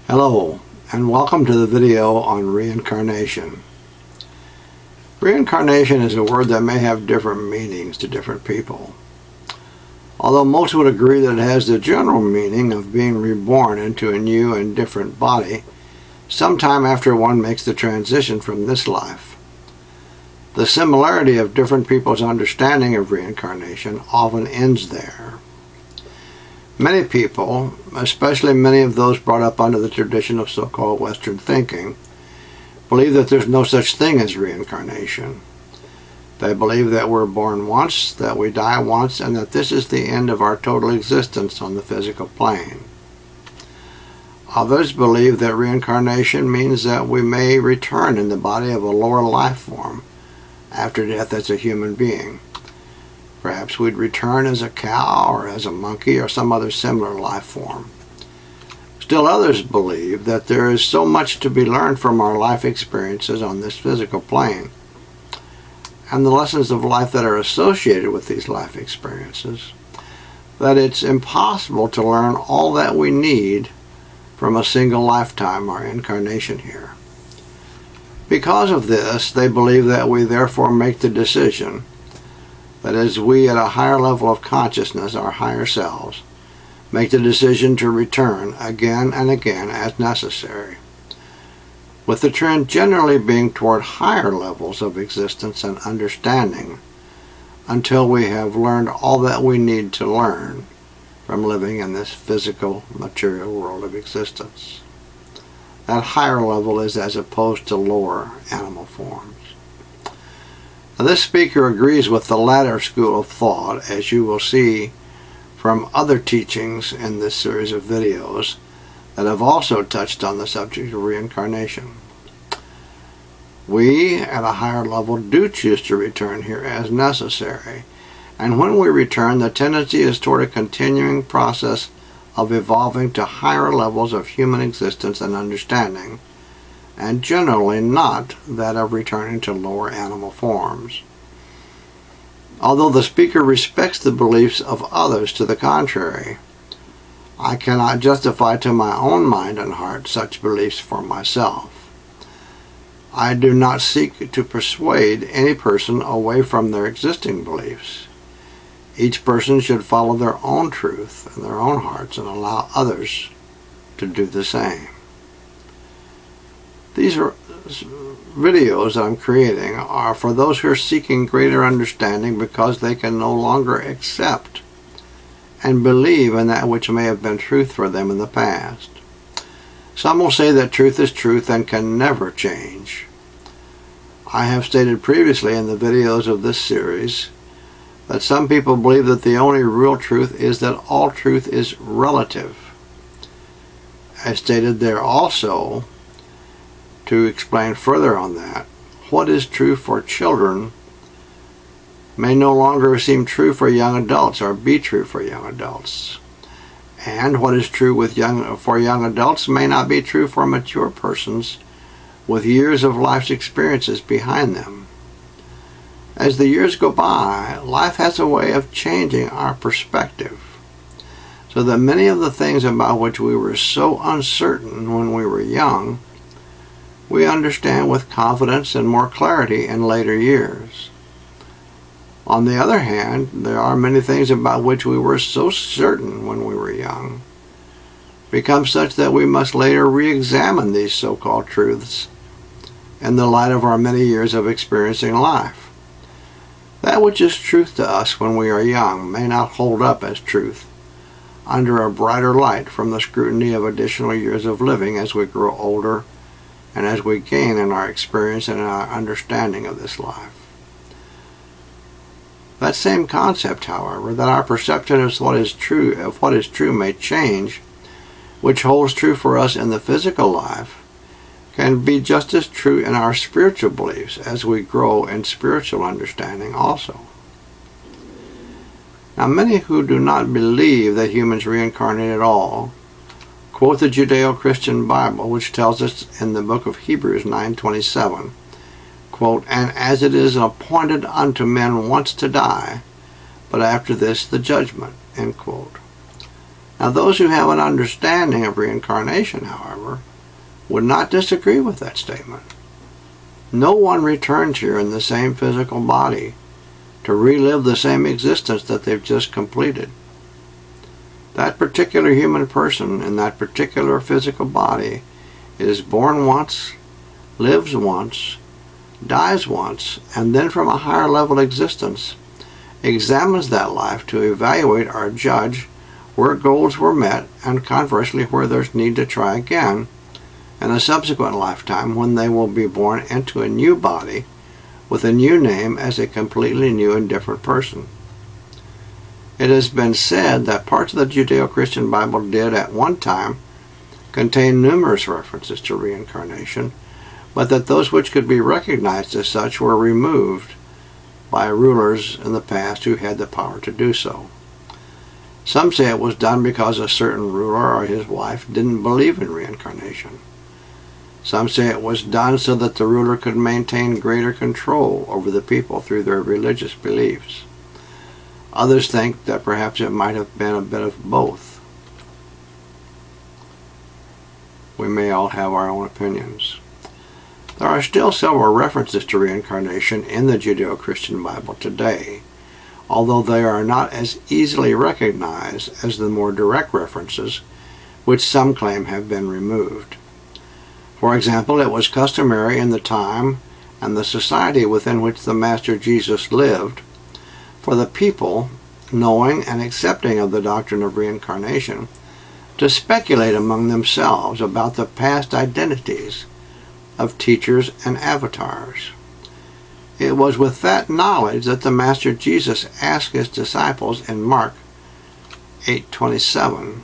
Hello, and welcome to the video on reincarnation. Reincarnation is a word that may have different meanings to different people. Although most would agree that it has the general meaning of being reborn into a new and different body sometime after one makes the transition from this life. The similarity of different people's understanding of reincarnation often ends there. Many people, especially many of those brought up under the tradition of so-called Western thinking, believe that there's no such thing as reincarnation. They believe that we're born once, that we die once, and that this is the end of our total existence on the physical plane. Others believe that reincarnation means that we may return in the body of a lower life form after death as a human being. Perhaps we'd return as a cow or as a monkey or some other similar life form. Still others believe that there is so much to be learned from our life experiences on this physical plane and the lessons of life that are associated with these life experiences, that it's impossible to learn all that we need from a single lifetime or incarnation here. Because of this, they believe that we therefore make the decision that as we at a higher level of consciousness, our higher selves, make the decision to return again and again as necessary, with the trend generally being toward higher levels of existence and understanding until we have learned all that we need to learn from living in this physical, material world of existence. That higher level is as opposed to lower animal forms. Now, this speaker agrees with the latter school of thought, as you will see from other teachings in this series of videos that have also touched on the subject of reincarnation. We, at a higher level, do choose to return here as necessary, and when we return, the tendency is toward a continuing process of evolving to higher levels of human existence and understanding, and generally not that of returning to lower animal forms. Although the speaker respects the beliefs of others to the contrary, I cannot justify to my own mind and heart such beliefs for myself. I do not seek to persuade any person away from their existing beliefs. Each person should follow their own truth in their own hearts and allow others to do the same. These videos that I'm creating are for those who are seeking greater understanding because they can no longer accept and believe in that which may have been truth for them in the past. Some will say that truth is truth and can never change. I have stated previously in the videos of this series that some people believe that the only real truth is that all truth is relative. I stated there also, to explain further on that, what is true for children may no longer seem true for young adults or be true for young adults. And what is true for young adults may not be true for mature persons with years of life's experiences behind them. As the years go by, life has a way of changing our perspective, so that many of the things about which we were so uncertain when we were young, we understand with confidence and more clarity in later years. On the other hand, there are many things about which we were so certain when we were young, become such that we must later re-examine these so-called truths in the light of our many years of experiencing life. That which is truth to us when we are young may not hold up as truth under a brighter light from the scrutiny of additional years of living as we grow older and as we gain in our experience and in our understanding of this life. That same concept, however, that our perception of what is true may change, which holds true for us in the physical life, can be just as true in our spiritual beliefs as we grow in spiritual understanding also. Now, many who do not believe that humans reincarnate at all quote the Judeo-Christian Bible, which tells us in the book of Hebrews 9:27, quote, "And as it is appointed unto men once to die, but after this the judgment," end quote. Now, those who have an understanding of reincarnation, however, would not disagree with that statement. No one returns here in the same physical body to relive the same existence that they've just completed. That particular human person in that particular physical body is born once, lives once, dies once, and then from a higher level existence examines that life to evaluate or judge where goals were met, and conversely where there's need to try again in a subsequent lifetime, when they will be born into a new body with a new name as a completely new and different person. It has been said that parts of the Judeo-Christian Bible did at one time contain numerous references to reincarnation, but that those which could be recognized as such were removed by rulers in the past who had the power to do so. Some say it was done because a certain ruler or his wife didn't believe in reincarnation. Some say it was done so that the ruler could maintain greater control over the people through their religious beliefs. Others think that perhaps it might have been a bit of both. We may all have our own opinions. There are still several references to reincarnation in the Judeo-Christian Bible today, although they are not as easily recognized as the more direct references, which some claim have been removed. For example, it was customary in the time and the society within which the Master Jesus lived for the people, knowing and accepting of the doctrine of reincarnation, to speculate among themselves about the past identities of teachers and avatars. It was with that knowledge that the Master Jesus asked his disciples in Mark 8:27,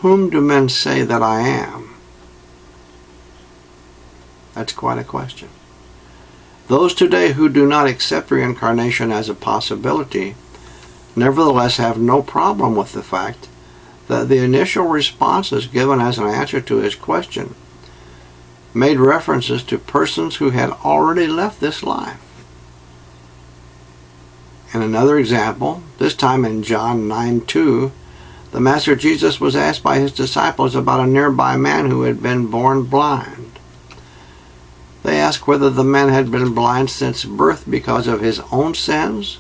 "Whom do men say that I am?" That's quite a question. Those today who do not accept reincarnation as a possibility nevertheless have no problem with the fact that the initial responses given as an answer to his question made references to persons who had already left this life. In another example, this time in John 9:2, the Master Jesus was asked by his disciples about a nearby man who had been born blind. They asked whether the man had been blind since birth because of his own sins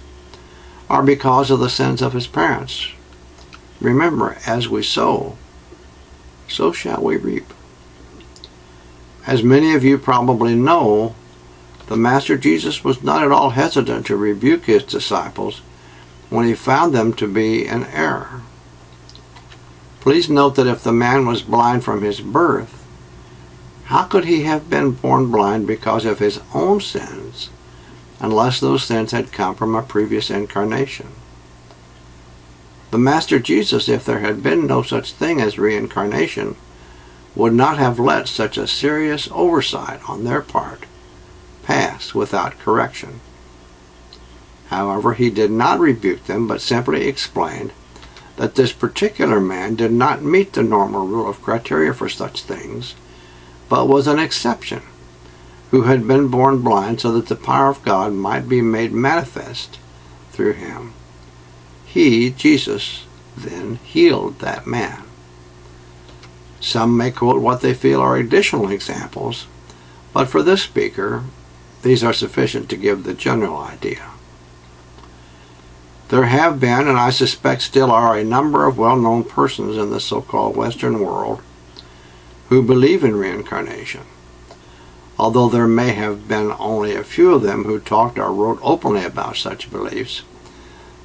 or because of the sins of his parents. Remember, as we sow, so shall we reap. As many of you probably know, the Master Jesus was not at all hesitant to rebuke his disciples when he found them to be in error. Please note that if the man was blind from his birth, how could he have been born blind because of his own sins, unless those sins had come from a previous incarnation? The Master Jesus, if there had been no such thing as reincarnation, would not have let such a serious oversight on their part pass without correction. However, he did not rebuke them, but simply explained that this particular man did not meet the normal rule of criteria for such things, but was an exception, who had been born blind so that the power of God might be made manifest through him. He, Jesus, then healed that man. Some may quote what they feel are additional examples, but for this speaker, these are sufficient to give the general idea. There have been, and I suspect still are, a number of well-known persons in the so-called Western world who believe in reincarnation. Although there may have been only a few of them who talked or wrote openly about such beliefs,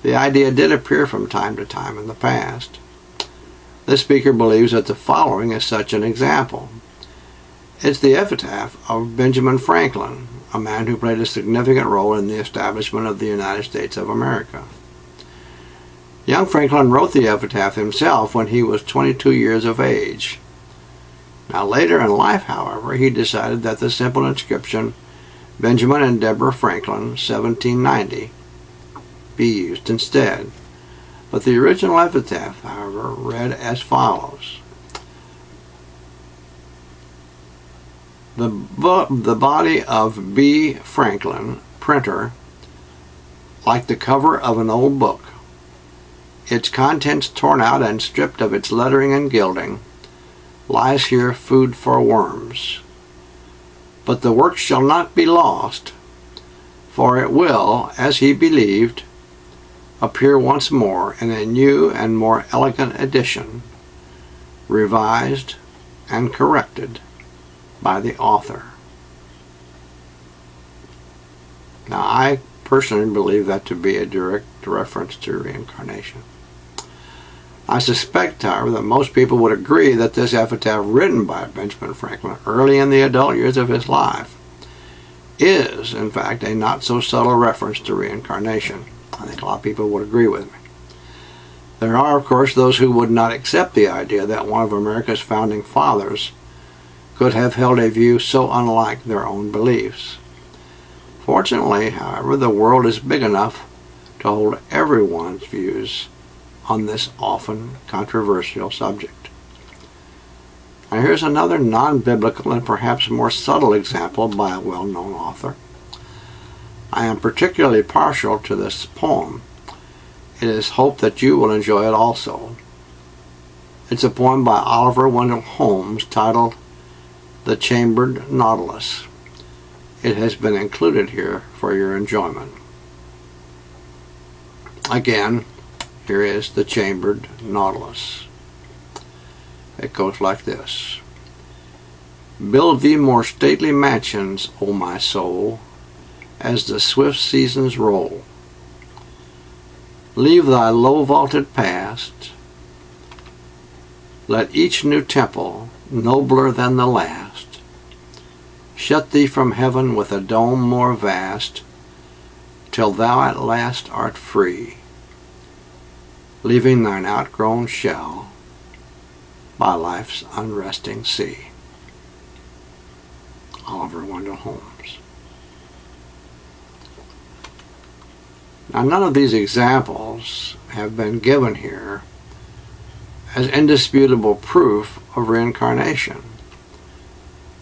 the idea did appear from time to time in the past. This speaker believes that the following is such an example. It's the epitaph of Benjamin Franklin, a man who played a significant role in the establishment of the United States of America. Young Franklin wrote the epitaph himself when he was 22 years of age. Now later in life, however, he decided that the simple inscription, Benjamin and Deborah Franklin, 1790, be used instead. But the original epitaph, however, read as follows. The body of B. Franklin, printer, like the cover of an old book, its contents torn out and stripped of its lettering and gilding, lies here food for worms. But the work shall not be lost, for it will, as he believed, appear once more in a new and more elegant edition, revised and corrected by the author. Now, I personally believe that to be a direct reference to reincarnation. I suspect, however, that most people would agree that this epitaph written by Benjamin Franklin early in the adult years of his life is, in fact, a not so subtle reference to reincarnation. I think a lot of people would agree with me. There are, of course, those who would not accept the idea that one of America's founding fathers could have held a view so unlike their own beliefs. Fortunately, however, the world is big enough to hold everyone's views on this often controversial subject. Now here's another non-biblical and perhaps more subtle example by a well-known author. I am particularly partial to this poem. It is hoped that you will enjoy it also. It's a poem by Oliver Wendell Holmes titled The Chambered Nautilus. It has been included here for your enjoyment. Again, here is The Chambered Nautilus. It goes like this. Build thee more stately mansions, O my soul, as the swift seasons roll. Leave thy low vaulted past. Let each new temple, nobler than the last, shut thee from heaven with a dome more vast, till thou at last art free, leaving thine outgrown shell by life's unresting sea. Oliver Wendell Holmes. Now, none of these examples have been given here as indisputable proof of reincarnation.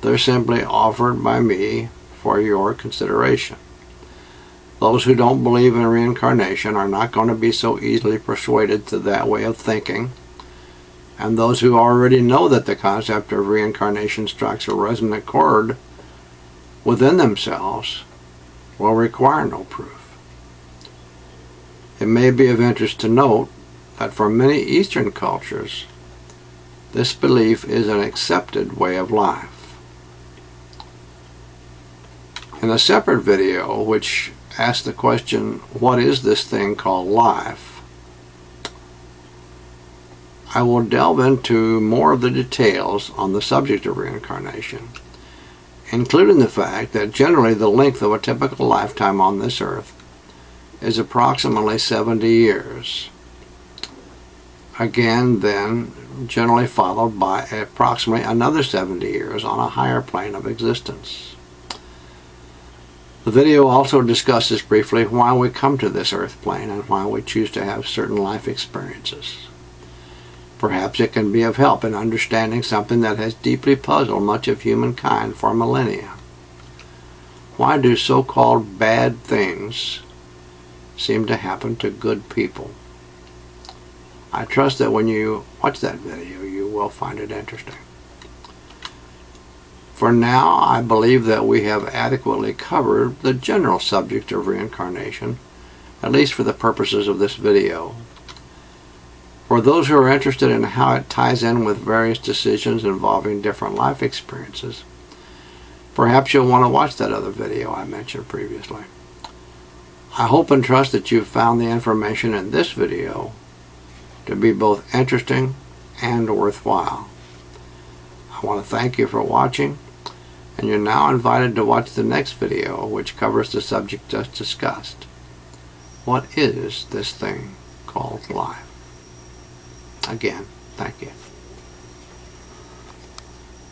They're simply offered by me for your consideration. Those who don't believe in reincarnation are not going to be so easily persuaded to that way of thinking, and those who already know that the concept of reincarnation strikes a resonant chord within themselves will require no proof. It may be of interest to note that for many Eastern cultures, this belief is an accepted way of life. In a separate video, which asks the question, what is this thing called life? I will delve into more of the details on the subject of reincarnation, including the fact that generally the length of a typical lifetime on this earth is approximately 70 years. Again, then, generally followed by approximately another 70 years on a higher plane of existence. The video also discusses briefly why we come to this earth plane and why we choose to have certain life experiences. Perhaps it can be of help in understanding something that has deeply puzzled much of humankind for millennia. Why do so-called bad things seem to happen to good people? I trust that when you watch that video, you will find it interesting. For now, I believe that we have adequately covered the general subject of reincarnation, at least for the purposes of this video. For those who are interested in how it ties in with various decisions involving different life experiences, perhaps you'll want to watch that other video I mentioned previously. I hope and trust that you've found the information in this video to be both interesting and worthwhile. I want to thank you for watching, and you're now invited to watch the next video, which covers the subject just discussed. What is this thing called life? Again, thank you.